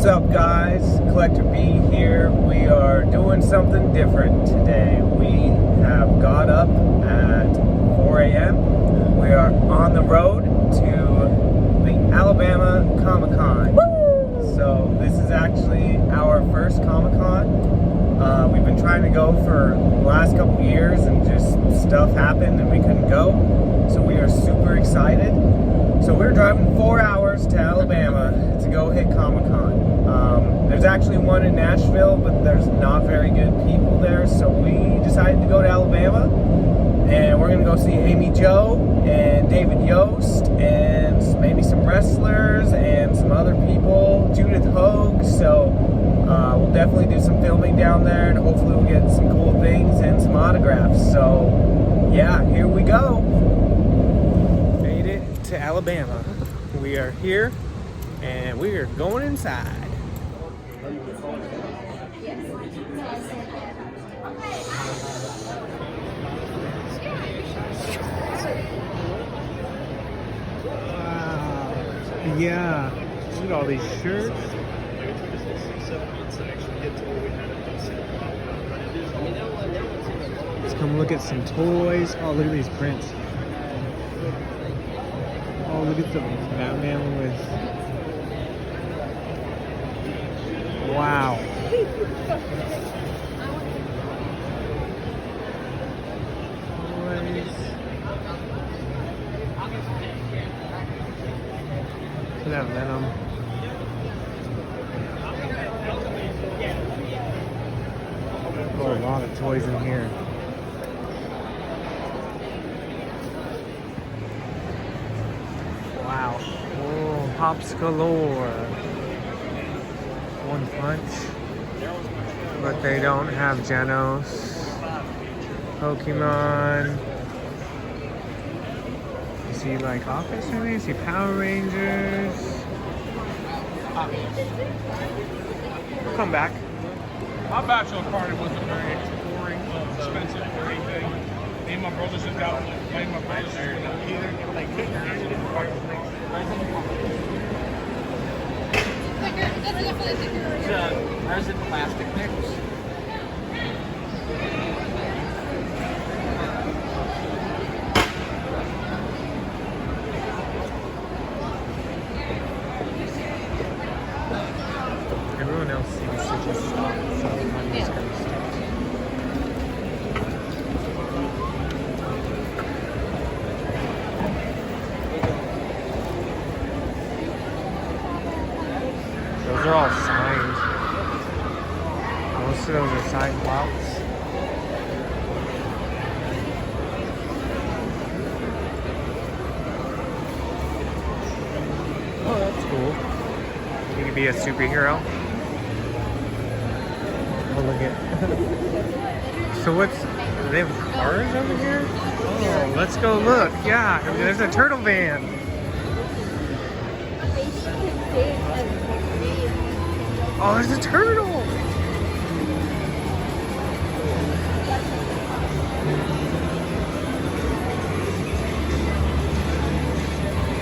up, guys? Collector B here. We are doing something different today. We have got up at 4 a.m. We are on the road to the Alabama Comic-Con. So this is actually our first Comic-Con. We've been trying to go for the last couple years and just stuff happened and we couldn't go. So we are super excited. So we're driving 4 hours to Alabama to go hit Comic-Con. There's actually one in Nashville, but there's not very good people there. So we decided to go to Alabama, and we're gonna go see Amy Jo and David Yost and maybe some wrestlers and some other people, Judith Hogue. So we'll definitely do some filming down there, and hopefully we'll get some cool things and some autographs. So yeah, here we go. Made it to Alabama. We are here, and we are going inside. Wow. Yeah. Look at all these shirts. Let's come look at some toys. Oh, look at these prints. Oh, look at the Batman with... Wow. Look at that Venom. Oh, a lot of toys in here. Wow. Oh, Pops galore. One Punch. But they don't have Genos. Pokemon. You see like Office maybe? You see Power Rangers. We'll come back. My bachelor party wasn't very boring, expensive or anything. Me and my brothers just got playing my brothers here. Where's the plastic mix? Everyone else seems to just stop. So I'm just gonna start. Those are all signed. Most of those are signed plots. Oh, that's cool. You can be a superhero. Oh, look at. So what's... Do they have cars over here? Oh, let's go look. Yeah, there's a turtle van. Oh, there's a turtle!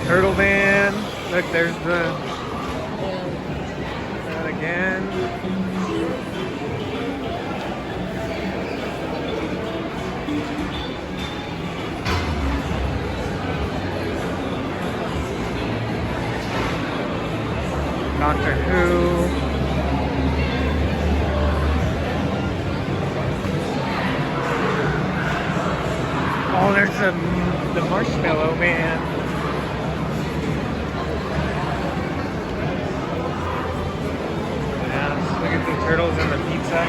Turtle van. Look, there's the... That again. Doctor Who. Oh, there's the Marshmallow Man. Yeah, look at the turtles and the pizza.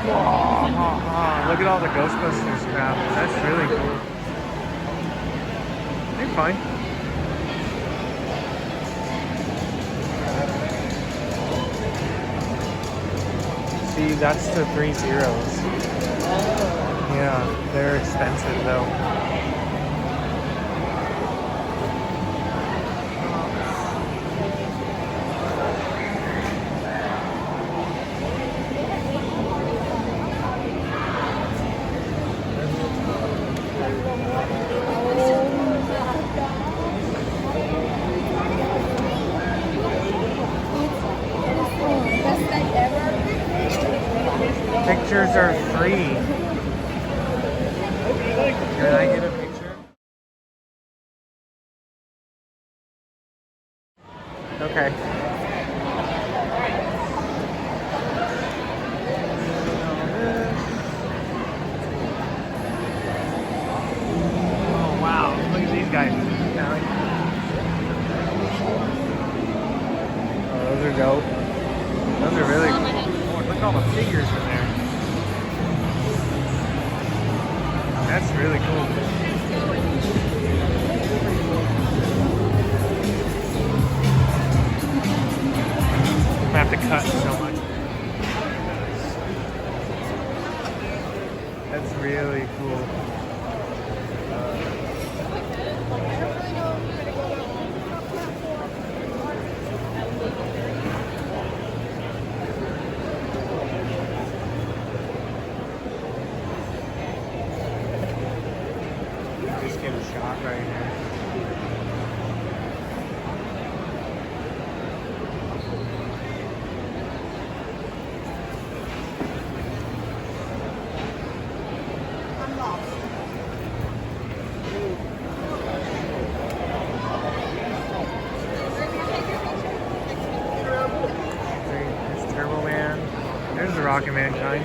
Whoa, look at all the Ghostbusters crap. That's really cool. They're fine. See, that's the 3 zeros. Yeah, they're expensive though. free. Can I get a picture? Okay. Oh wow, look at these guys. Oh, those are dope. Those are really cool. Look at all the figures in there. That's really cool. I have to cut so much. That's really cool. Just get a shot right here. There's Turbo Man. There's the Rocket Mankind.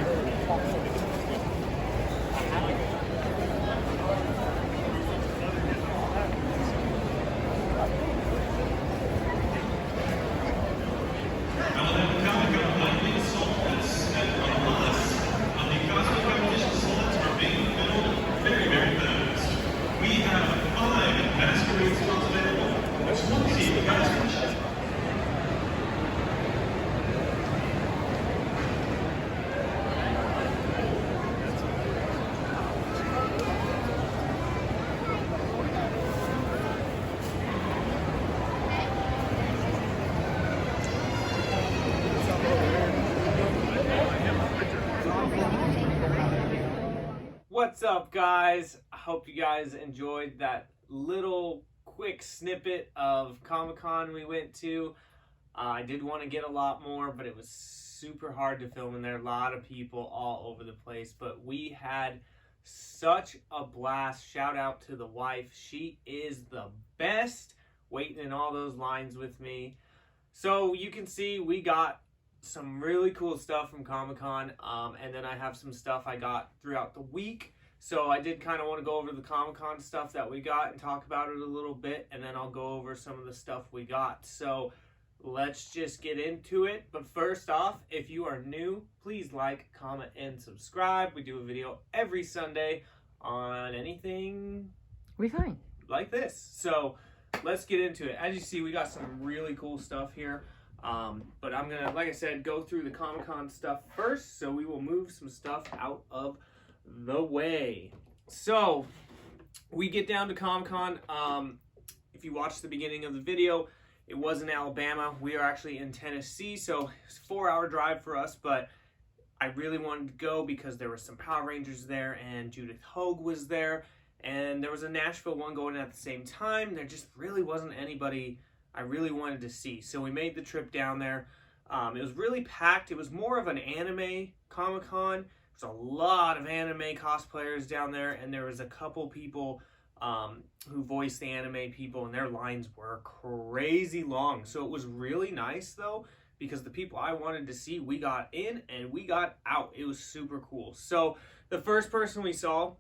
What's up, guys? I hope you guys enjoyed that little quick snippet of Comic-Con we went to. I did want to get a lot more, but it was super hard to film, and there are a lot of people all over the place. But we had such a blast. Shout out to the wife. She is the best, waiting in all those lines with me. So you can see we got some really cool stuff from Comic-Con, and then I have some stuff I got throughout the week. So I did kind of want to go over the Comic-Con stuff that we got and talk about it a little bit, and then I'll go over some of the stuff we got. So let's just get into it. But first off, if you are new, please like, comment, and subscribe. We do a video every Sunday on anything We fine. like this. So let's get into it. As you see, we got some really cool stuff here. But I'm gonna, like I said, go through the Comic-Con stuff first. So we will move some stuff out of the way. So we get down to Comic-Con. If you watched the beginning of the video, it was in Alabama. We are actually in Tennessee, so it's a 4-hour drive for us, but I really wanted to go because there were some Power Rangers there, and Judith Hogue was there, and there was a Nashville one going at the same time. There just really wasn't anybody I really wanted to see, so we made the trip down there. It was really packed. It was more of an anime Comic-Con. There's a lot of anime cosplayers down there, and there was a couple people who voiced the anime people, and their lines were crazy long. So it was really nice, though, because the people I wanted to see, we got in and we got out. It was super cool. So the first person we saw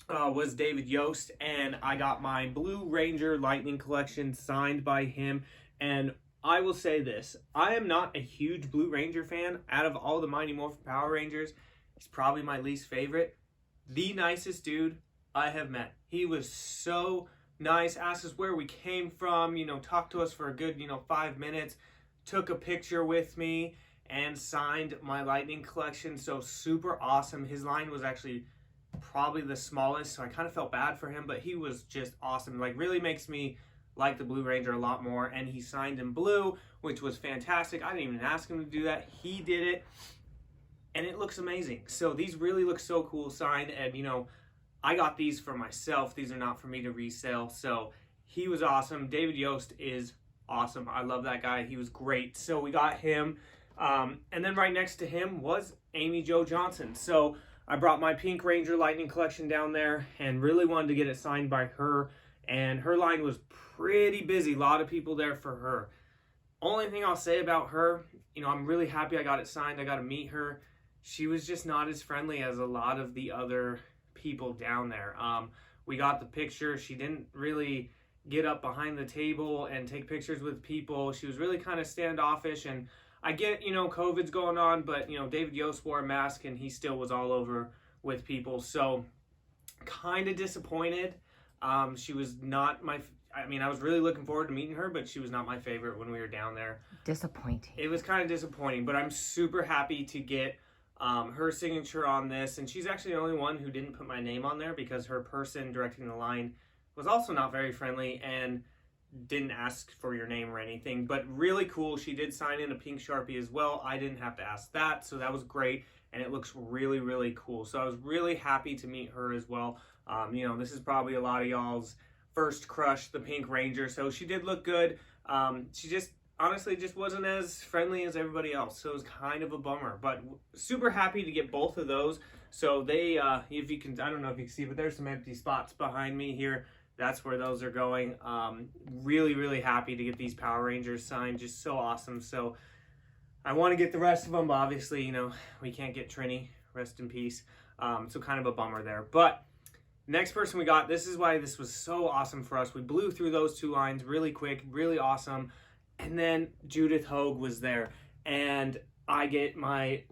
was David Yost, and I got my Blue Ranger Lightning Collection signed by him. And I will say this, I am not a huge Blue Ranger fan. Out of all the Mighty Morphin Power Rangers, he's probably my least favorite. The nicest dude I have met. He was so nice, asked us where we came from, talked to us for a good, 5 minutes, took a picture with me, and signed my Lightning Collection. So super awesome. His line was actually probably the smallest, so I kind of felt bad for him, but he was just awesome. Like, really makes me like the Blue Ranger a lot more. And he signed in blue, which was fantastic. I didn't even ask him to do that. He did it, and it looks amazing. So these really look so cool signed, and I got these for myself. These are not for me to resell. So he was awesome. David Yost is awesome. I love that guy. He was great. So we got him. And then right next to him was Amy Jo Johnson. So I brought my Pink Ranger Lightning collection down there and really wanted to get it signed by her. And her line was pretty busy. A lot of people there for her. Only thing I'll say about her, you know, I'm really happy I got it signed. I got to meet her. She was just not as friendly as a lot of the other people down there. We got the picture. She didn't really get up behind the table and take pictures with people. She was really kind of standoffish, and I get, you know, COVID's going on, but, you know, David Yost wore a mask and he still was all over with people. So kind of disappointed. She was not I was really looking forward to meeting her, but she was not my favorite when we were down there. Disappointing. It was kind of disappointing, but I'm super happy to get her signature on this. And she's actually the only one who didn't put my name on there because her person directing the line was also not very friendly and didn't ask for your name or anything. But really cool. She did sign in a pink Sharpie as well. I didn't have to ask that, so that was great. And it looks really, really cool. So I was really happy to meet her as well. You know, this is probably a lot of y'all's first crush, the Pink Ranger. So she did look good. She just honestly just wasn't as friendly as everybody else. So it was kind of a bummer, but super happy to get both of those. So they, if you can, I don't know if you can see, but there's some empty spots behind me here. That's where those are going. Really, really happy to get these Power Rangers signed. Just so awesome. So I want to get the rest of them, but obviously, you know, we can't get Trini. Rest in peace. So kind of a bummer there. But next person we got, this is why this was so awesome for us. We blew through those two lines really quick, really awesome. And then Judith Hogue was there. And I get my,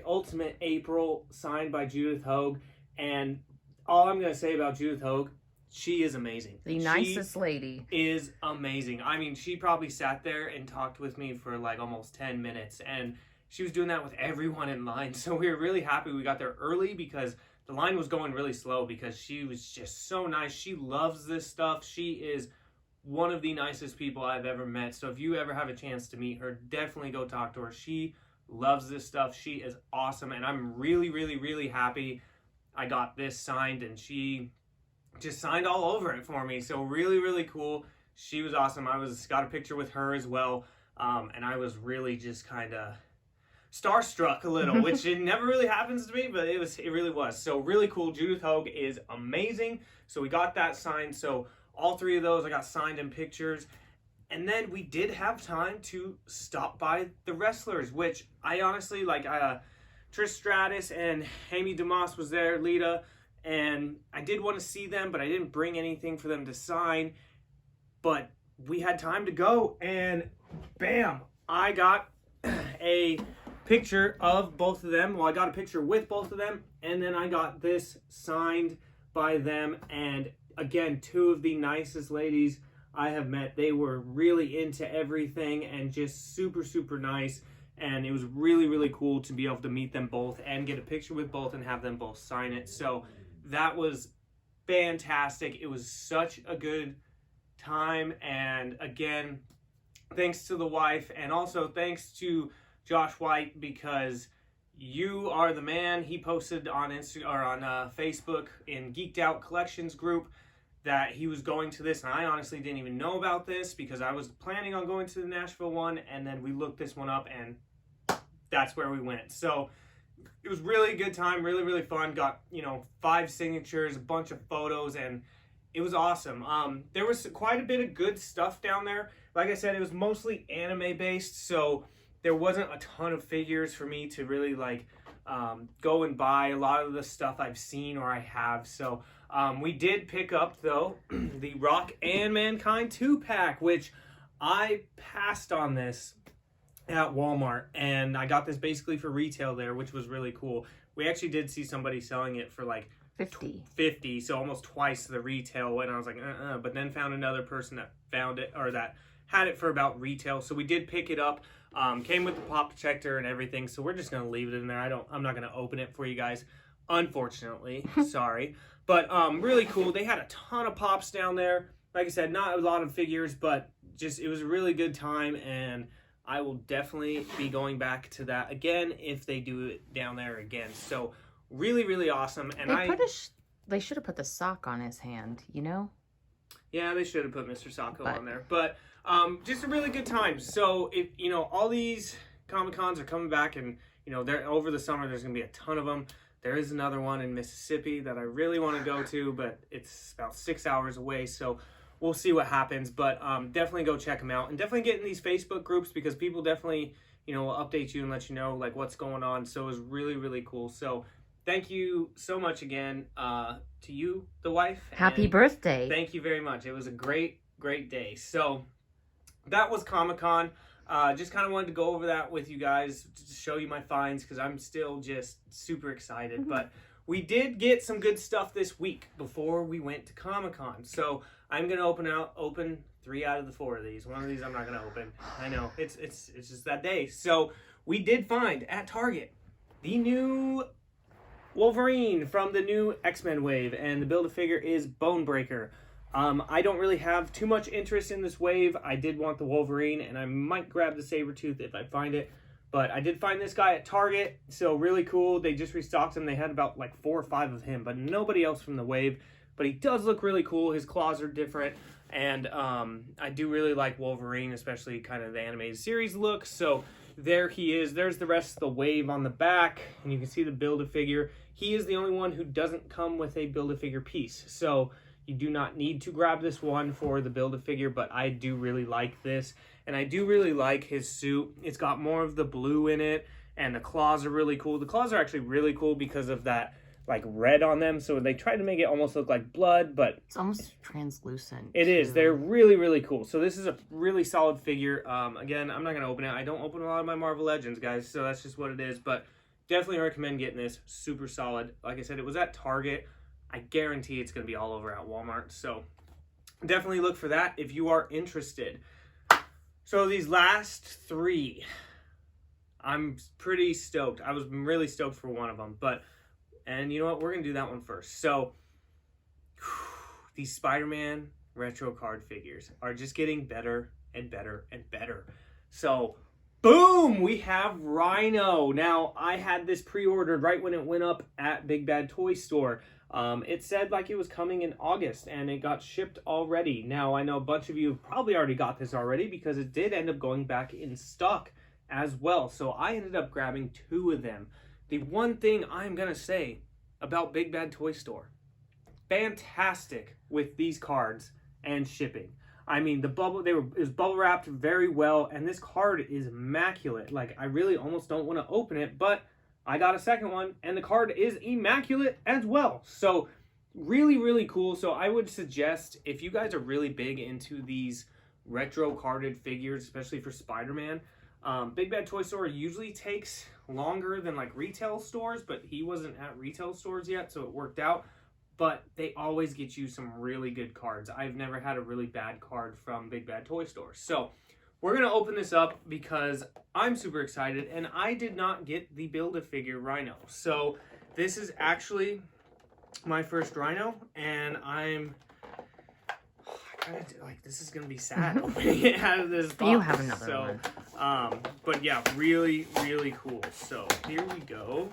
Ultimate April signed by Judith Hogue. And all I'm going to say about Judith Hogue, she is amazing. The nicest lady. Is amazing. I mean, she probably sat there and talked with me for like almost 10 minutes. And she was doing that with everyone in line. So we were really happy we got there early because the line was going really slow because she was just so nice. She loves this stuff. She is one of the nicest people I've ever met. So if you ever have a chance to meet her, definitely go talk to her. She loves this stuff. She is awesome. And I'm really, really, really happy I got this signed, and she just signed all over it for me. So really, really cool. She was awesome. Got a picture with her as well. And I was really just kind of starstruck a little, which it never really happens to me, but it really was. So really cool. Judith Hogue is amazing. So we got that signed. So all three of those I got signed in pictures. And then we did have time to stop by the wrestlers, which I honestly like. Trish Stratus and Amy DeMoss was there, Lita, and I did want to see them, but I didn't bring anything for them to sign. But we had time to go, and bam, I got a picture of both of them. Well, I got a picture with both of them, and then I got this signed by them. And again, two of the nicest ladies I have met. They were really into everything and just super, super nice. And it was really, really cool to be able to meet them both and get a picture with both and have them both sign it. So that was fantastic. It was such a good time. And again, thanks to the wife, and also thanks to Josh White, because you are the man. He posted on Facebook in Geeked Out Collections group that he was going to this, and I honestly didn't even know about this because I was planning on going to the Nashville one, and then we looked this one up, and that's where we went. So it was really a good time, really, really fun. Got, 5 signatures, a bunch of photos, and it was awesome. There was quite a bit of good stuff down there. Like I said, it was mostly anime based, so there wasn't a ton of figures for me to really go and buy. A lot of the stuff I've seen or I have. So we did pick up, though, the Rock and Mankind 2-pack, which I passed on this at Walmart, and I got this basically for retail there, which was really cool. We actually did see somebody selling it for like 50, so almost twice the retail, and I was like, but then found another person that found it, or that had it for about retail, so we did pick it up. Came with the pop protector and everything, so we're just gonna leave it in there. I'm not gonna open it for you guys, unfortunately. Sorry, but really cool. They had a ton of pops down there. Like I said, not a lot of figures, but just it was a really good time, and I will definitely be going back to that again if they do it down there again. So really, really awesome. And they should have put the sock on his hand, Yeah, they should have put Mr. Sacco on there. But just a really good time. So if all these Comic Cons are coming back, and they're over the summer, there's gonna be a ton of them. There is another one in Mississippi that I really want to go to, but it's about 6 hours away, so we'll see what happens. But definitely go check them out, and definitely get in these Facebook groups, because people definitely, you know, will update you and let you know like what's going on. So it was really, really cool. So thank you so much again to you, the wife. Happy birthday. Thank you very much. It was a great, great day. So that was Comic-Con. Just kind of wanted to go over that with you guys to show you my finds, because I'm still just super excited. But we did get some good stuff this week before we went to Comic-Con. So I'm going to open 3 out of the 4 of these. One of these I'm not going to open. I know, it's just that day. So we did find at Target the new Wolverine from the new X-Men wave, and the Build-A-Figure is Bonebreaker. I don't really have too much interest in this wave. I did want the Wolverine, and I might grab the Sabretooth if I find it. But I did find this guy at Target, so really cool. They just restocked him. They had about like 4 or 5 of him, but nobody else from the wave. But he does look really cool. His claws are different, and I do really like Wolverine, especially kind of the animated series look. So there he is. There's the rest of the wave on the back, and you can see the Build-A-Figure. He is the only one who doesn't come with a Build-A-Figure piece. So you do not need to grab this one for the Build-A-Figure, but I do really like this. And I do really like his suit. It's got more of the blue in it, and the claws are really cool. The claws are actually really cool because of that like red on them. So they tried to make it almost look like blood, but It's almost translucent. it is. They're really, really cool. So this is a really solid figure. Again, I'm not going to open it. I don't open a lot of my Marvel Legends, guys, so that's just what it is. But definitely recommend getting this. Super solid. Like I said, it was at Target. I guarantee it's going to be all over at Walmart. So definitely look for that if you are interested. So these last 3, I'm pretty stoked. I was really stoked for one of them. And you know what? We're going to do that one first. So these Spider-Man retro card figures are just getting better and better and better. So boom, we have Rhino. Now, I had this pre-ordered right when it went up at Big Bad Toy Store. It said like it was coming in August, and it got shipped already. Now, I know a bunch of you have probably already got this already, because it did end up going back in stock as well. So I ended up grabbing 2 of them. The one thing I'm going to say about Big Bad Toy Store, fantastic with these cards and shipping. I mean, it was bubble wrapped very well, and this card is immaculate. Like, I really almost don't want to open it, but I got a second one, and the card is immaculate as well. So really, really cool. So I would suggest, if you guys are really big into these retro carded figures, especially for Spider-Man, Big Bad Toy Store usually takes longer than like retail stores, but he wasn't at retail stores yet, so it worked out. But they always get you some really good cards. I've never had a really bad card from Big Bad Toy Store. So we're going to open this up because I'm super excited, and I did not get the Build-A-Figure Rhino. So this is actually my first Rhino, and I'm kind of like, this is going to be sad opening it out of this box. You have another one. But yeah, really, really cool. So here we go.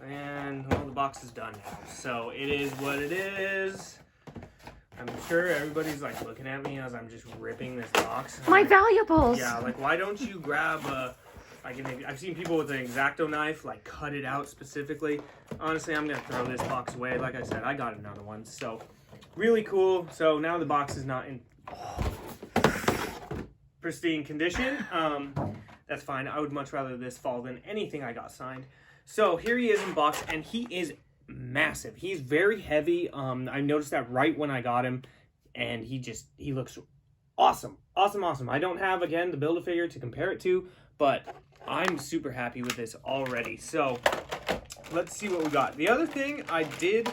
And, well, the box is done now. So it is what it is. I'm sure everybody's like looking at me as I'm just ripping this box. My valuables! Yeah, like, why don't you grab I've seen people with an X-Acto knife, like, cut it out specifically. Honestly, I'm going to throw this box away. Like I said, I got another one. So, really cool. So, now the box is not in pristine condition. That's fine. I would much rather this fall than anything I got signed. So, here he is in box, and he is massive. He's very heavy. I noticed that right when I got him, and he looks awesome. Awesome. I don't have, again, the Build-A-Figure to compare it to, but I'm super happy with this already. So let's see what we got. The other thing I did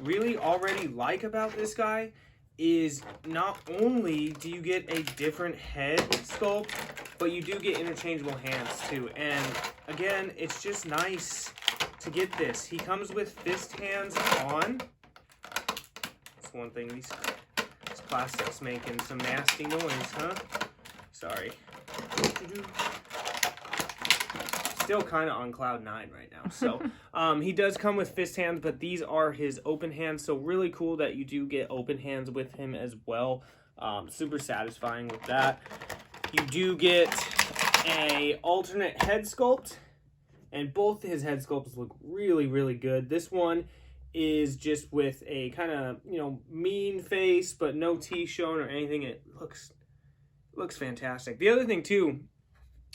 really already like about this guy is not only do you get a different head sculpt, but you do get interchangeable hands too. And again, it's just nice to get this. He comes with fist hands on. That's one thing. This plastic's making some nasty noise, huh? Sorry. Still kind of on cloud 9 right now. So he does come with fist hands, but these are his open hands. So really cool that you do get open hands with him as well. Super satisfying with that. You do get a alternate head sculpt, and both his head sculpts look really, really good. This one is just with a kind of, you know, mean face, but no teeth shown or anything. It looks fantastic. The other thing too,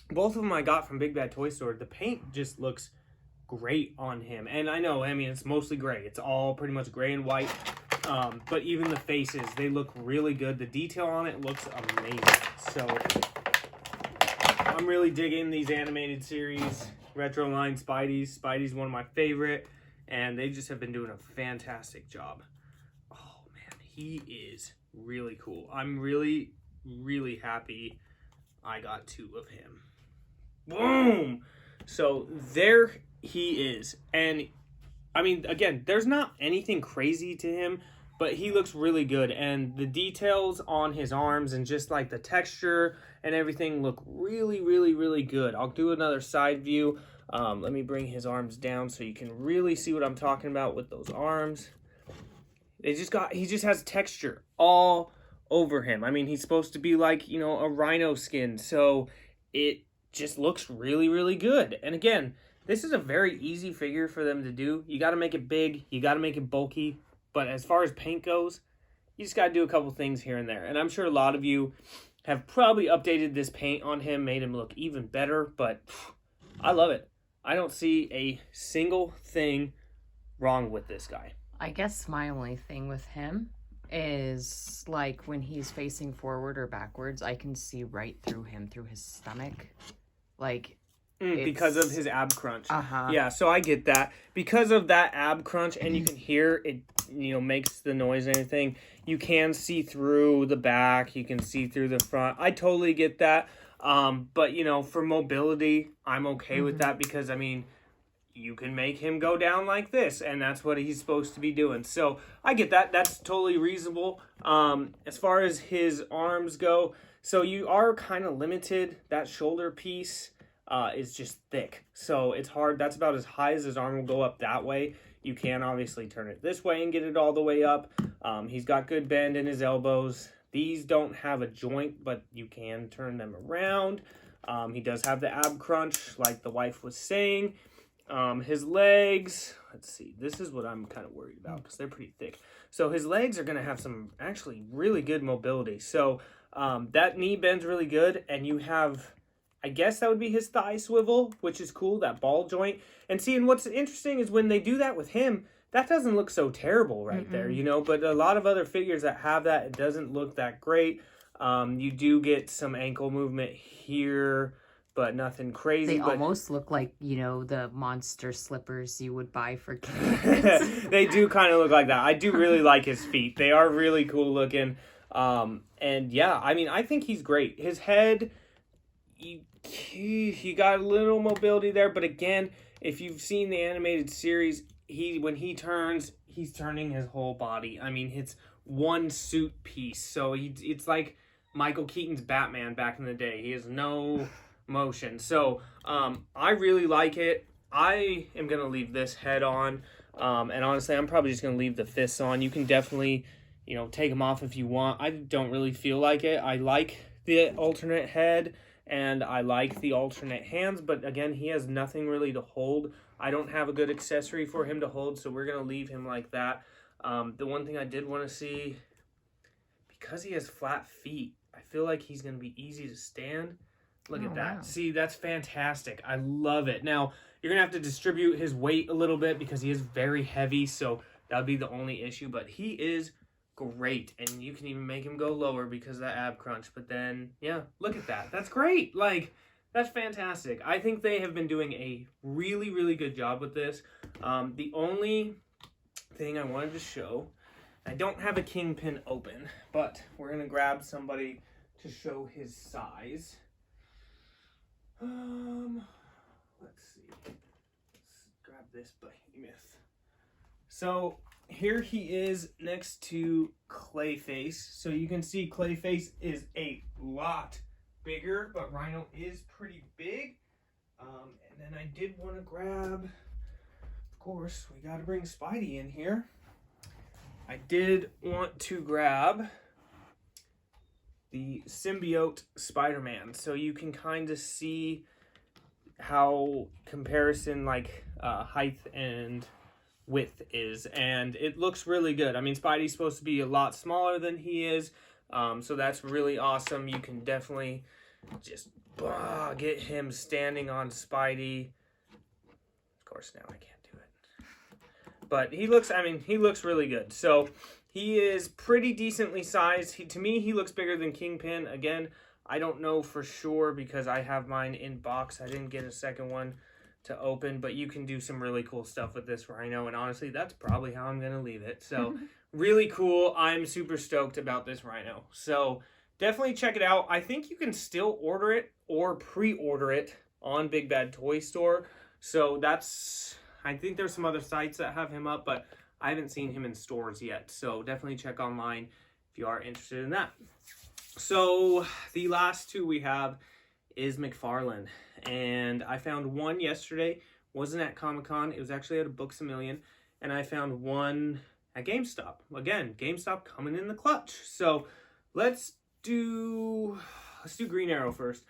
both of them I got from Big Bad Toy Store. The paint just looks great on him, and I know, I mean, it's mostly gray. It's all pretty much gray and white. But even the faces, they look really good. The detail on it looks amazing. So I'm really digging these animated series, Retro line Spideys. Spidey's one of my favorite, and they just have been doing a fantastic job. Oh man, he is really cool. I'm really, really happy I got 2 of him. Boom! So there he is. And I mean, again, there's not anything crazy to him, but he looks really good. And the details on his arms and just like the texture and everything look really, really, really good. I'll do another side view. Let me bring his arms down so you can really see what I'm talking about with those arms. He just has texture all over him. I mean, he's supposed to be like, you know, a rhino skin. So it just looks really, really good. And again, this is a very easy figure for them to do. You got to make it big. You got to make it bulky. But as far as paint goes, you just got to do a couple things here and there. And I'm sure a lot of you have probably updated this paint on him, made him look even better. But I love it. I don't see a single thing wrong with this guy. I guess my only thing with him is, like, when he's facing forward or backwards, I can see right through him, through his stomach. Like... because of his ab crunch. Uh-huh. Yeah, so I get that. Because of that ab crunch, and you can hear it, you know, makes the noise and everything, you can see through the back, you can see through the front. I totally get that. But, you know, for mobility, I'm okay with that because, I mean, you can make him go down like this, and that's what he's supposed to be doing. So I get that. That's totally reasonable. As far as his arms go, so you are kind of limited. That shoulder piece is just thick, so it's hard. That's about as high as his arm will go up that way. You can obviously turn it this way and get it all the way up. He's got good bend in his elbows. These don't have a joint, but you can turn them around. He does have the ab crunch, like the wife was saying. His legs, let's see, this is what I'm kind of worried about because they're pretty thick. So his legs are going to have some actually really good mobility. So that knee bends really good, and you have... I guess that would be his thigh swivel, which is cool, that ball joint. And see, and what's interesting is when they do that with him, that doesn't look so terrible right there, you know? But a lot of other figures that have that, it doesn't look that great. You do get some ankle movement here, but nothing crazy. They almost look like, you know, the monster slippers you would buy for kids. They do kind of look like that. I do really like his feet. They are really cool looking. And yeah, I mean, I think he's great. His head... He got a little mobility there, but again, if you've seen the animated series, when he turns, he's turning his whole body. I mean, it's one suit piece, so it's like Michael Keaton's Batman back in the day. He has no motion. So I really like it. I am gonna leave this head on, and honestly, I'm probably just gonna leave the fists on. You can definitely, you know, take them off if you want. I don't really feel like it. I like the alternate head. And I like the alternate hands, but again, he has nothing really to hold. I don't have a good accessory for him to hold, so we're going to leave him like that. The one thing I did want to see, because he has flat feet, I feel like he's going to be easy to stand. Look at that. Wow. See, that's fantastic. I love it. Now, you're going to have to distribute his weight a little bit because he is very heavy, so that would be the only issue, but he is great, and you can even make him go lower because of that ab crunch. But then, yeah, look at that. That's great. Like, that's fantastic. I think they have been doing a really, really good job with this. The only thing I wanted to show, I don't have a Kingpin open, but we're going to grab somebody to show his size. Let's see. Let's grab this behemoth. So here he is next to Clayface. So you can see Clayface is a lot bigger, but Rhino is pretty big. And then I did want to grab, of course, we got to bring Spidey in here. I did want to grab the symbiote Spider-Man. So you can kind of see how comparison like height and width is, and it looks really good. I mean, Spidey's supposed to be a lot smaller than he is, so that's really awesome. You can definitely just get him standing on Spidey. Of course, now I can't do it. But he looks, I mean, he looks really good. So he is pretty decently sized. To me, he looks bigger than Kingpin. Again, I don't know for sure because I have mine in box. I didn't get a second one to open, but you can do some really cool stuff with this Rhino, and honestly, that's probably how I'm going to leave it. So, really cool. I'm super stoked about this Rhino. So, definitely check it out. I think you can still order it or pre-order it on Big Bad Toy Store. So, that's... I think there's some other sites that have him up, but I haven't seen him in stores yet. So, definitely check online if you are interested in that. So, the last two we have is Mcfarlane, and I found one yesterday. Wasn't at Comic-Con. It was actually at a Books A Million, and I found one at GameStop. Again, GameStop coming in the clutch. So let's do Green Arrow first.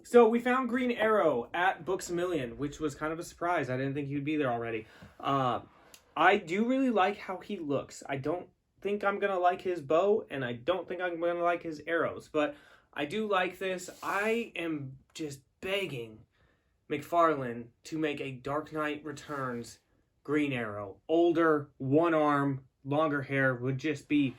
So we found Green Arrow at Books A Million, which was kind of a surprise. I didn't think he would be there already. I do really like how he looks. I don't think I'm gonna like his bow, and I don't think I'm gonna like his arrows, but I do like this. I am just begging Mcfarlane to make a Dark Knight Returns Green Arrow. Older, one arm, longer hair would just be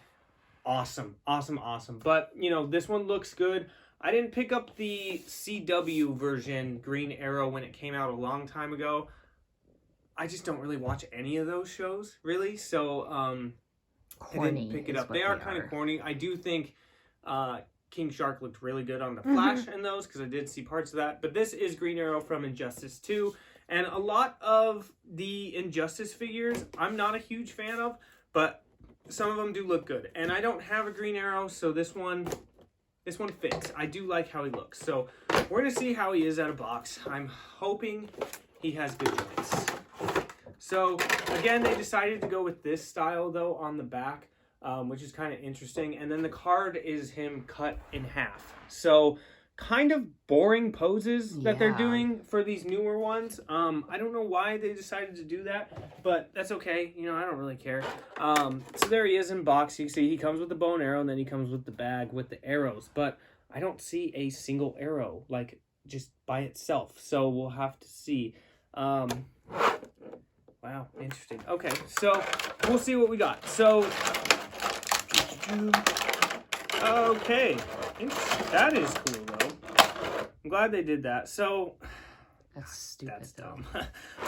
awesome. Awesome, awesome. But, you know, this one looks good. I didn't pick up the CW version Green Arrow when it came out a long time ago. I just don't really watch any of those shows, really. So, I didn't pick it up. They are kind of corny. I do think King Shark looked really good on the Flash in those, because I did see parts of that. But this is Green Arrow from Injustice 2. And a lot of the Injustice figures I'm not a huge fan of, but some of them do look good. And I don't have a Green Arrow, so this one fits. I do like how he looks. So we're going to see how he is out of box. I'm hoping he has good joints. So again, they decided to go with this style though on the back, which is kind of interesting. And then the card is him cut in half. So kind of boring poses that they're doing for these newer ones. I don't know why they decided to do that, but that's okay. You know, I don't really care. So there he is in box. You can see he comes with the bow and arrow, and then he comes with the bag with the arrows. But I don't see a single arrow, like, just by itself. So we'll have to see. Wow, interesting. Okay, so we'll see what we got. So, okay, that is cool though. I'm glad they did that. So, that's stupid. That's dumb.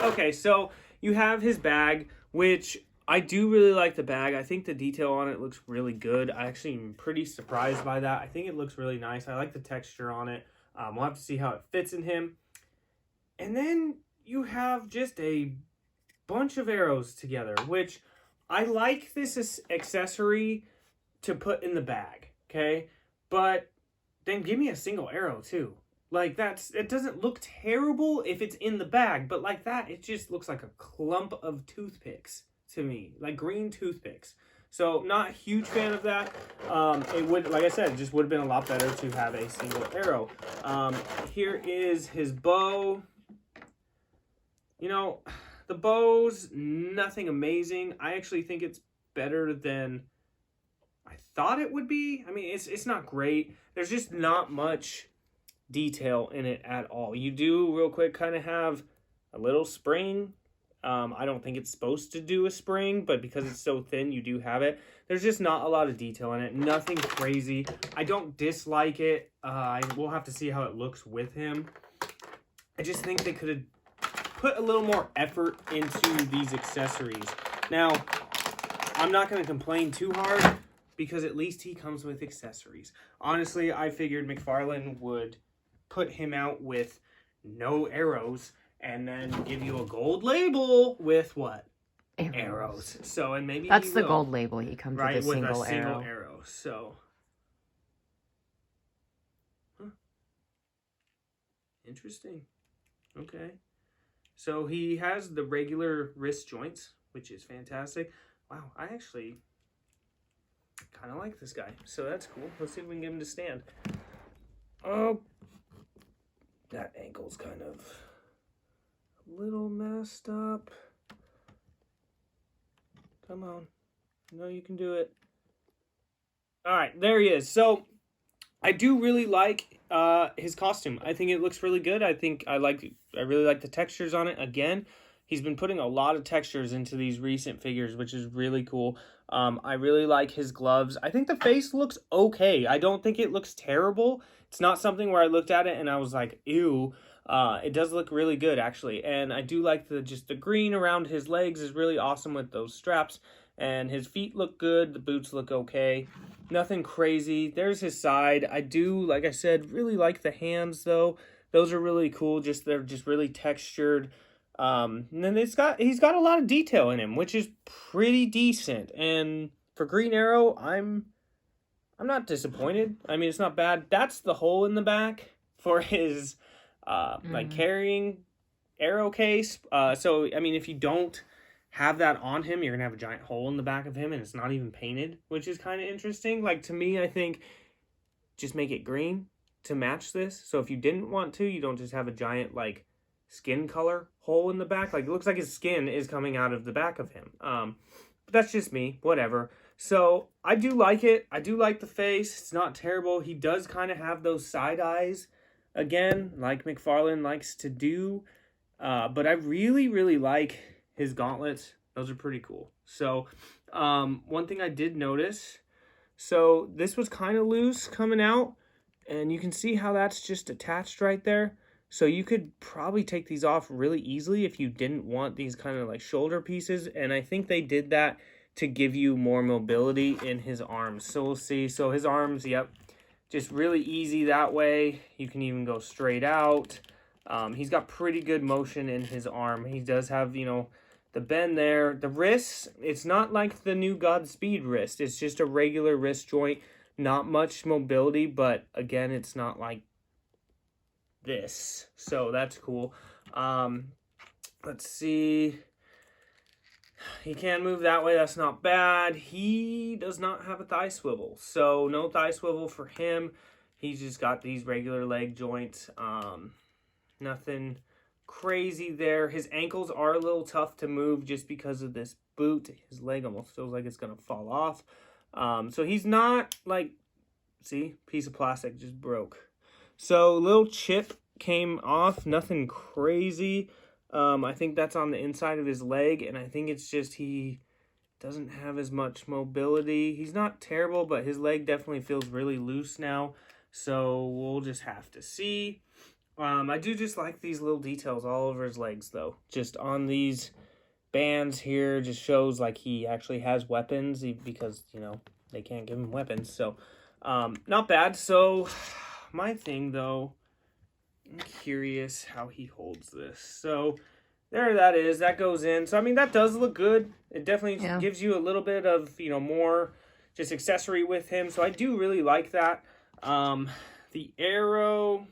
Okay, so you have his bag, which I do really like the bag. I think the detail on it looks really good. I actually am pretty surprised by that. I think it looks really nice. I like the texture on it. We'll have to see how it fits in him. And then you have just a bunch of arrows together, which I like this accessory to put in the bag, okay? But then give me a single arrow too. Like, it doesn't look terrible if it's in the bag, but like that, it just looks like a clump of toothpicks to me, like green toothpicks. So not a huge fan of that. It would, like I said, it just would have been a lot better to have a single arrow. Here is his bow. You know, the bow's nothing amazing. I actually think it's better than I thought it would be. I mean, it's not great. There's just not much detail in it at all. You do, real quick, kind of have a little spring. I don't think it's supposed to do a spring, but because it's so thin, you do have it. There's just not a lot of detail in it. Nothing crazy. I don't dislike it. We'll have to see how it looks with him. I just think they could have put a little more effort into these accessories. Now, I'm not going to complain too hard because at least he comes with accessories. Honestly, I figured Mcfarlane would put him out with no arrows and then give you a gold label with what? Arrows. So, and maybe that's the gold label. He comes with a single arrow. So, interesting. Okay. So he has the regular wrist joints, which is fantastic. Wow, I actually kind of like this guy. So that's cool. Let's see if we can get him to stand. Oh, that ankle's kind of little messed up. Come on. No, you can do it. All right, there he is. So I do really like his costume. I think it looks really good. I really like the textures on it. Again, he's been putting a lot of textures into these recent figures, which is really cool. I really like his gloves. I think the face looks okay. I don't think it looks terrible. It's not something where I looked at it and I was like, ew. It does look really good, actually. And I do like the green around his legs is really awesome with those straps. And his feet look good. The boots look okay. Nothing crazy. There's his side. I do, like I said, really like the hands, though. Those are really cool. They're just really textured. And then he's got a lot of detail in him, which is pretty decent. And for Green Arrow, I'm not disappointed. I mean, it's not bad. That's the hole in the back for his like carrying arrow case. So I mean, if you don't have that on him, you're gonna have a giant hole in the back of him, and it's not even painted, which is kind of interesting. Like, to me, I think just make it green to match this. So if you didn't want to, you don't just have a giant like skin color hole in the back. Like, it looks like his skin is coming out of the back of him. But that's just me. Whatever. So I do like it. I do like the face. It's not terrible. He does kind of have those side eyes again, like Mcfarlane likes to do. But I really, really like his gauntlets. Those are pretty cool. So one thing I did notice, so this was kind of loose coming out, and you can see how that's just attached right there. So you could probably take these off really easily if you didn't want these kind of like shoulder pieces. And I think they did that to give you more mobility in his arms. So we'll see. So his arms, yep, just really easy that way. You can even go straight out. He's got pretty good motion in his arm. He does have, you know, the bend there. The wrists, it's not like the new Godspeed wrist. It's just a regular wrist joint. Not much mobility, but again, it's not like this. So that's cool. Let's see. He can move that way. That's not bad. He does not have a thigh swivel. So no thigh swivel for him. He's just got these regular leg joints. Nothing crazy there. His ankles are a little tough to move just because of this boot. His leg almost feels like it's going to fall off. So he's not like, see, piece of plastic just broke. So little chip came off, nothing crazy. I think that's on the inside of his leg, and I think it's just he doesn't have as much mobility. He's not terrible, but his leg definitely feels really loose now. So we'll just have to see. I do just like these little details all over his legs, though. Just on these bands here, just shows like he actually has weapons because, you know, they can't give him weapons. So, not bad. So, my thing, though, I'm curious how he holds this. So, there that is. That goes in. So, I mean, that does look good. It definitely gives you a little bit of, you know, more just accessory with him. So, I do really like that. The arrow...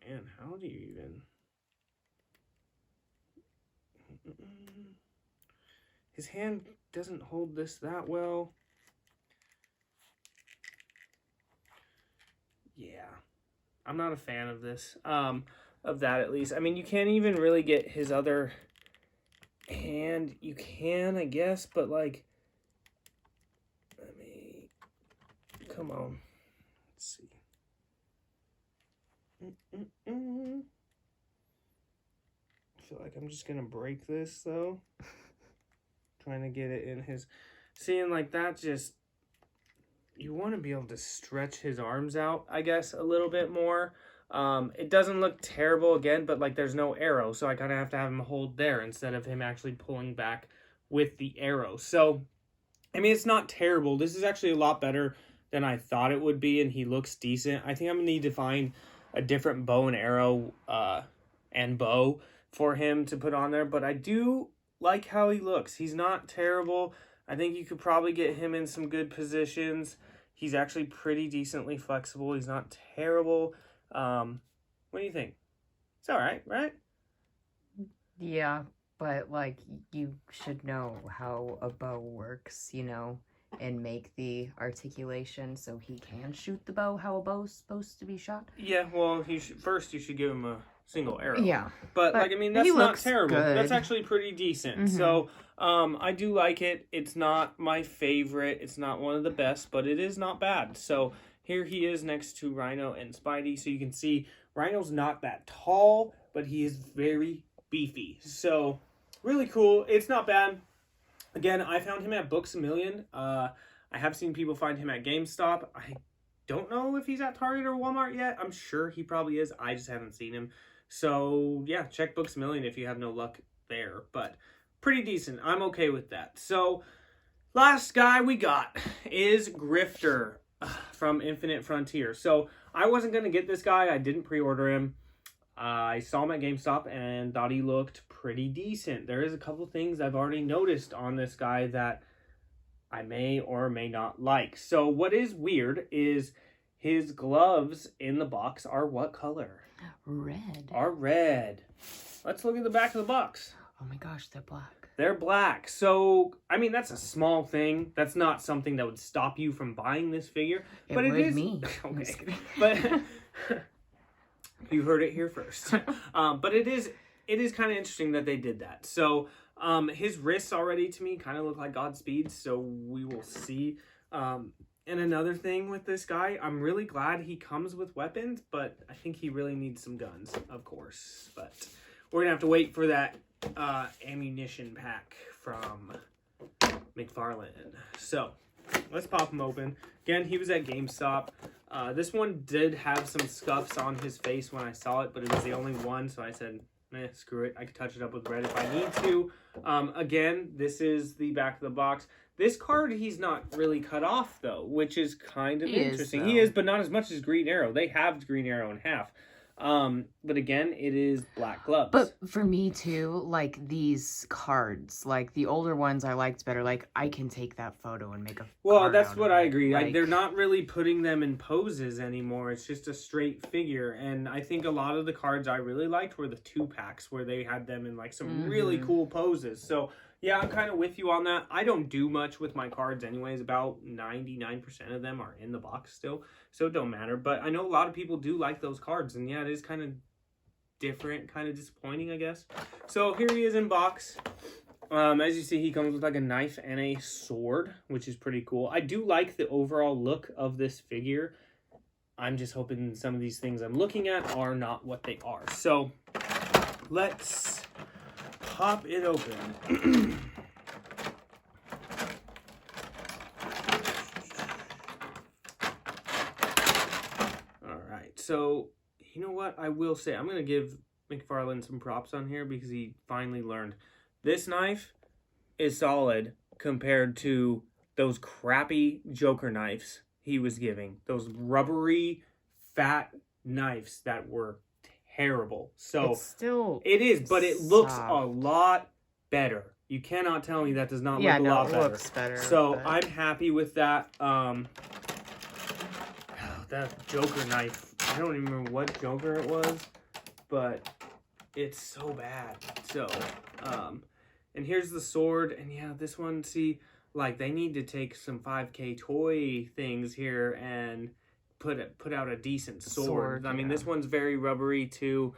Man, how do you even... His hand doesn't hold this that well. Yeah. I'm not a fan of this. Of that, at least. I mean, you can't even really get his other hand. You can, I guess, but, like... Let me... Come on. Let's see. I feel like I'm just gonna break this though. Trying to get it in his... Seeing like that, just... You want to be able to stretch his arms out, I guess, a little bit more. It doesn't look terrible again, but like there's no arrow, so I kind of have to have him hold there instead of him actually pulling back with the arrow. So, I mean, it's not terrible. This is actually a lot better than I thought it would be, and he looks decent. I think I'm gonna need to find a different bow and arrow and bow for him to put on there, but I do like how he looks. He's not terrible. I think you could probably get him in some good positions. He's actually pretty decently flexible. He's not terrible. What do you think? It's all right, right? Yeah, but like you should know how a bow works, you know, and make the articulation so he can shoot the bow how a bow's supposed to be shot. Yeah, well, first you should give him a single arrow. Yeah. But like, I mean, that's he not looks terrible. good. That's actually pretty decent. So, I do like it. It's not my favorite. It's not one of the best, but it is not bad. So, here he is next to Rhino and Spidey. So, you can see Rhino's not that tall, but he is very beefy. So, really cool. It's not bad. Again, I found him at Books A Million. I have seen people find him at GameStop. I don't know if he's at Target or Walmart yet. I'm sure he probably is. I just haven't seen him. So, yeah, check Books A Million if you have no luck there. But pretty decent. I'm okay with that. So, last guy we got is Grifter from Infinite Frontier. So, I wasn't going to get this guy. I didn't pre-order him. I saw him at GameStop and thought he looked pretty decent. There is a couple things I've already noticed on this guy that I may or may not like. So what is weird is his gloves in the box are what color? Red. Are red. Let's look at the back of the box. Oh my gosh, they're black. They're black. So, I mean, that's a small thing. That's not something that would stop you from buying this figure. But it is me. Okay. But you heard it here first. But it is kind of interesting that they did that. So, his wrists already to me kind of look like Godspeed, so we will see. And another thing with this guy, I'm really glad he comes with weapons, but I think he really needs some guns, of course. But we're gonna have to wait for that ammunition pack from Mcfarlane. So let's pop him open. Again, he was at GameStop. This one did have some scuffs on his face when I saw it, but it was the only one, so I said, screw it. I could touch it up with red if I need to. Again, this is the back of the box. This card, he's not really cut off, though, which is kind of interesting. He is, but not as much as Green Arrow. They halved Green Arrow in half. But again, it is black gloves. But for me, too, like, these cards, like, the older ones I liked better. Like, I can take that photo and make a card that's out what of I it. agree. Like, They're not really putting them in poses anymore. It's just a straight figure. And I think a lot of the cards I really liked were the 2-packs where they had them in, like, some really cool poses. So, yeah, I'm kind of with you on that. I don't do much with my cards anyways. About 99% of them are in the box still, so it don't matter. But I know a lot of people do like those cards, and yeah, it is kind of different, kind of disappointing, I guess. So here he is in box. As you see, he comes with like a knife and a sword, which is pretty cool. I do like the overall look of this figure. I'm just hoping some of these things I'm looking at are not what they are. So let's pop it open. All right, so you know what I will say, I'm gonna give Mcfarlane some props on here because he finally learned. This knife is solid compared to those crappy Joker knives he was giving. Those rubbery, fat knives that were terrible. So it's still it is, but it looks soft. a lot better. You cannot tell me that does not look a lot better. It looks better. So but... I'm happy with that. That Joker knife, I don't even remember what Joker it was, but it's so bad. So, and here's the sword, and yeah, this one, see, like, they need to take some 5K toy things here and put out a decent sword. I mean, this one's very rubbery too.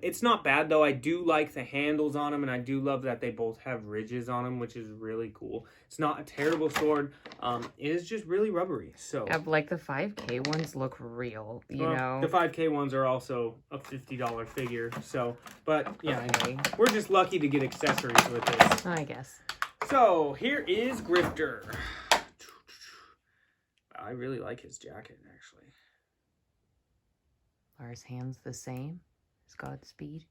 It's not bad though. I do like the handles on them, and I do love that they both have ridges on them, which is really cool. It's not a terrible sword. It is just really rubbery. So yeah, like the 5K ones look real, you know. The 5K ones are also a $50 figure. So, but yeah, Okay. we're just lucky to get accessories with this. I guess. So here is Grifter. I really like his jacket, actually. Are his hands the same as Godspeed?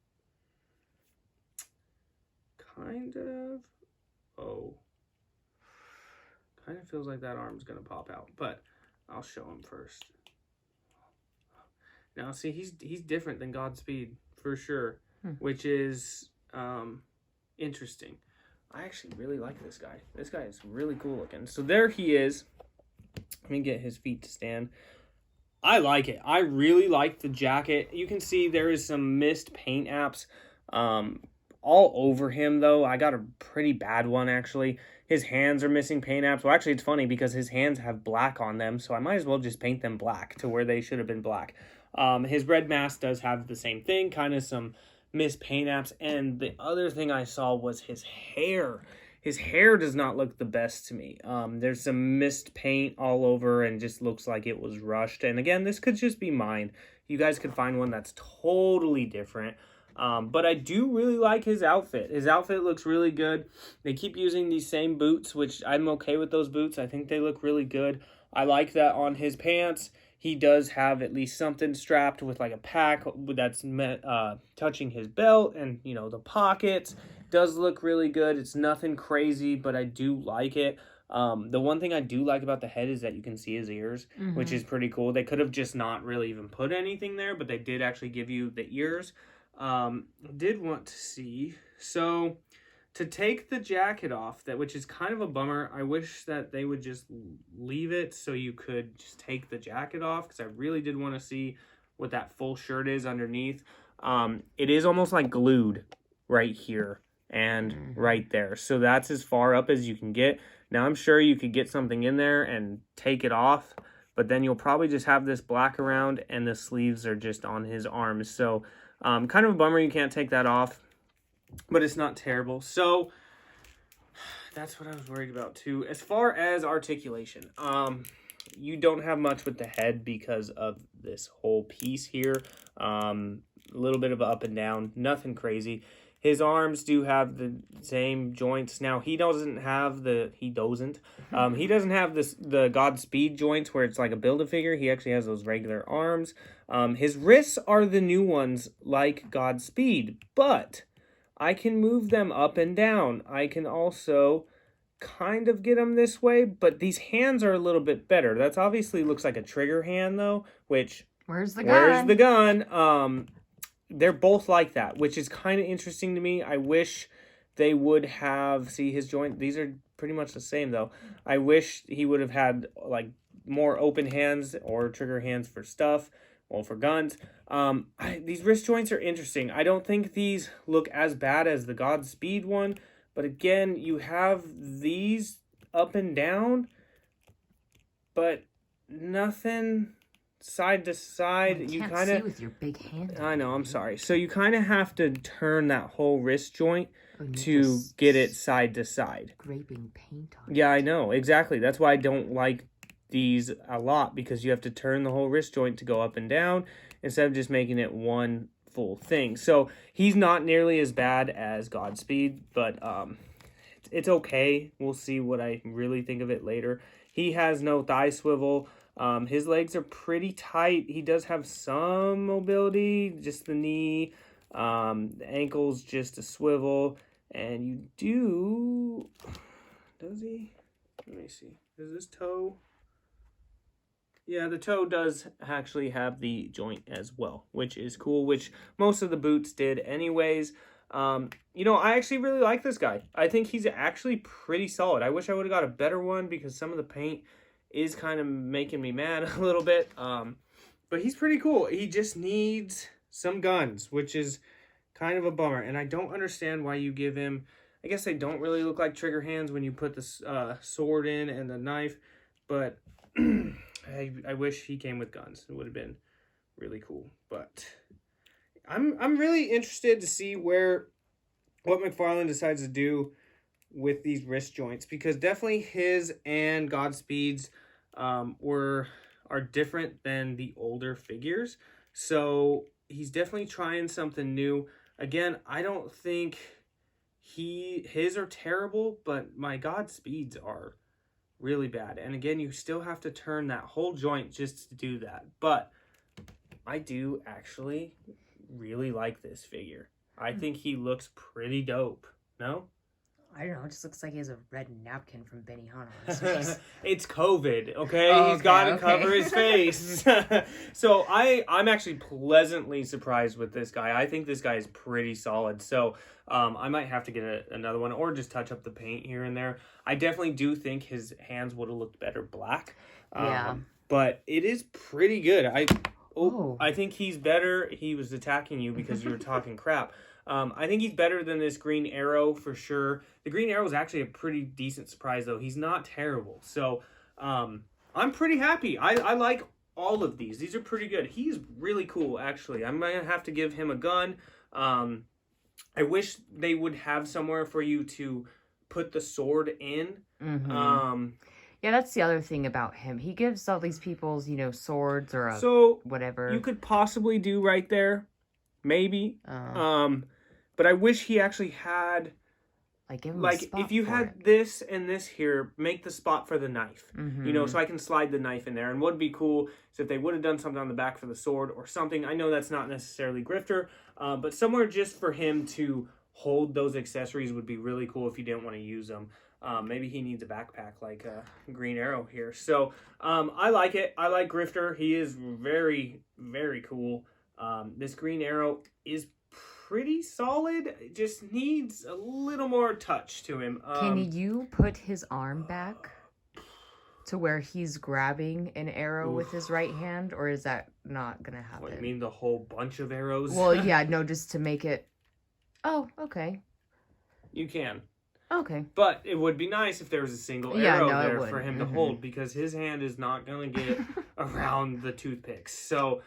Kind of. Oh. Kind of feels like that arm's going to pop out, but I'll show him first. Now, see, he's different than Godspeed, for sure, which is interesting. I actually really like this guy. This guy is really cool looking. So there he is. Let me get his feet to stand. I like it. I really like the jacket. You can see there is some missed paint apps all over him, though. I got a pretty bad one, actually. His hands are missing paint apps. Well, actually, it's funny because his hands have black on them, so I might as well just paint them black to where they should have been black. His red mask does have the same thing, kind of some missed paint apps. And the other thing I saw was his hair. His hair does not look the best to me. There's some missed paint all over and just looks like it was rushed. And again, this could just be mine. You guys could find one that's totally different. But I do really like his outfit. His outfit looks really good. They keep using these same boots, which I'm okay with those boots. I think they look really good. I like that on his pants. He does have at least something strapped with like a pack that's touching his belt, and you know, the pockets does look really good. It's nothing crazy, but I do like it. The one thing I do like about the head is that you can see his ears, which is pretty cool. They could have just not really even put anything there, but they did actually give you the ears. Did want to see, so to take the jacket off, which is kind of a bummer. I wish that they would just leave it so you could just take the jacket off, because I really did want to see what that full shirt is underneath. It is almost like glued right here and right there, so that's as far up as you can get. Now I'm sure you could get something in there and take it off, but then you'll probably just have this black around and the sleeves are just on his arms. So kind of a bummer you can't take that off, but it's not terrible. So that's what I was worried about too. As far as articulation, you don't have much with the head because of this whole piece here. A little bit of up and down, nothing crazy. His arms do have the same joints. Now he doesn't have the Godspeed joints where it's like a Build-A-Figure. He actually has those regular arms. His wrists are the new ones like Godspeed, but I can move them up and down. I can also kind of get them this way, but these hands are a little bit better. That's obviously looks like a trigger hand though, which Where's the gun? They're both like that, which is kind of interesting to me. I wish they would have, see his joint, these are pretty much the same though. I wish he would have had like more open hands or trigger hands for stuff, well, for guns. These wrist joints are interesting. I don't think these look as bad as the Godspeed one, but again, you have these up and down, but nothing side to side. You can't see with your big hand. I know, I'm sorry. So you kind of have to turn that whole wrist joint to get it side to side. Scraping paint on Yeah, I know, exactly. That's why I don't like these a lot, because you have to turn the whole wrist joint to go up and down instead of just making it one full thing. So he's not nearly as bad as Godspeed, but it's okay. We'll see what I really think of it later. He has no thigh swivel. His legs are pretty tight. He does have some mobility, just the knee, the ankle's just a swivel, and you do, does he? Let me see. Does this toe? Yeah, the toe does actually have the joint as well, which is cool, which most of the boots did anyways. You know, I actually really like this guy. I think he's actually pretty solid. I wish I would have got a better one because some of the paint is kind of making me mad a little bit. But he's pretty cool. He just needs some guns, which is kind of a bummer. And I don't understand why you give him, I guess they don't really look like trigger hands when you put the sword in and the knife, but I wish he came with guns. It would have been really cool. But I'm really interested to see what McFarlane decides to do with these wrist joints, because definitely his and Godspeed's are different than the older figures. So he's definitely trying something new. Again, I don't think his are terrible, but my Godspeeds are really bad. And again, you still have to turn that whole joint just to do that. But I do actually really like this figure. I think he looks pretty dope. No? I don't know. It just looks like he has a red napkin from Benihana on his face. It's COVID, okay? He's got to cover his face. So I'm actually pleasantly surprised with this guy. I think this guy is pretty solid. So I might have to get another one or just touch up the paint here and there. I definitely do think his hands would have looked better black. Yeah. But it is pretty good. I think he's better. He was attacking you because you were talking crap. I think he's better than this Green Arrow for sure. The Green Arrow is actually a pretty decent surprise, though. He's not terrible. So I'm pretty happy. I like all of these. These are pretty good. He's really cool, actually. I'm going to have to give him a gun. I wish they would have somewhere for you to put the sword in. Yeah, that's the other thing about him. He gives all these people's, you know, swords or whatever. You could possibly do right there. Maybe. But I wish he actually had... Like, give him a like spot if you for had it. this and this here, make the spot for the knife. You know, so I can slide the knife in there. And what would be cool is if they would have done something on the back for the sword or something. I know that's not necessarily Grifter, but somewhere just for him to hold those accessories would be really cool if you didn't want to use them. Maybe he needs a backpack like Green Arrow here. So I like it. I like Grifter. He is very, very cool. This Green Arrow is pretty solid. It just needs a little more touch to him. Can you put his arm back to where he's grabbing an arrow with his right hand, or is that not gonna happen? What, you mean the whole bunch of arrows? Well, yeah, no, just to make it. Oh, okay. You can. Okay. But it would be nice if there was a single arrow there for him to hold, because his hand is not going to get around the toothpicks. So,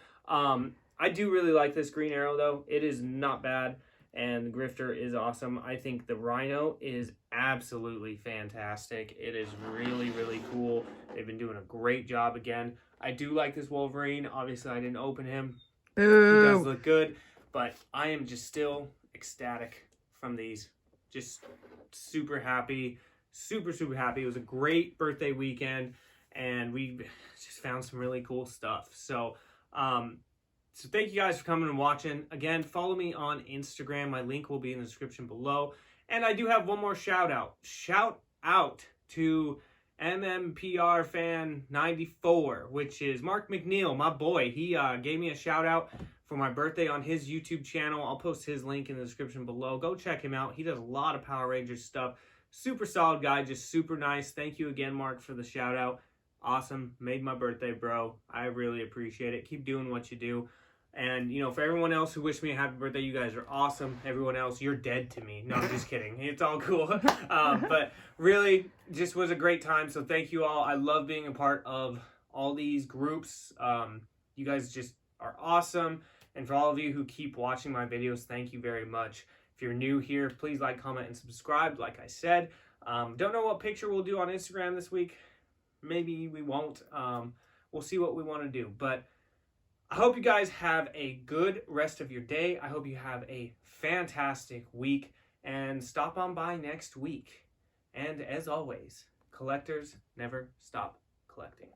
I do really like this Green Arrow, though. It is not bad, and Grifter is awesome. I think the Rhino is absolutely fantastic. It is really, really cool. They've been doing a great job again. I do like this Wolverine. Obviously, I didn't open him. Boo. He does look good, but I am just still ecstatic from these. Just super happy. Super, super happy. It was a great birthday weekend, and we just found some really cool stuff. So, so thank you guys for coming and watching. Again, follow me on Instagram. My link will be in the description below. And I do have one more shout out. Shout out to MMPR Fan 94, which is Mark McNeil, my boy. He gave me a shout out for my birthday on his YouTube channel. I'll post his link in the description below. Go check him out. He does a lot of Power Rangers stuff. Super solid guy, just super nice. Thank you again, Mark, for the shout out. Awesome. Made my birthday, bro. I really appreciate it. Keep doing what you do. And, you know, for everyone else who wished me a happy birthday, you guys are awesome. Everyone else, you're dead to me. No, I'm just kidding. It's all cool. But really, just was a great time. So thank you all. I love being a part of all these groups. You guys just are awesome. And for all of you who keep watching my videos, thank you very much. If you're new here, please like, comment, and subscribe, like I said. Don't know what picture we'll do on Instagram this week. Maybe we won't. We'll see what we want to do. But I hope you guys have a good rest of your day. I hope you have a fantastic week. And stop on by next week. And as always, collectors never stop collecting.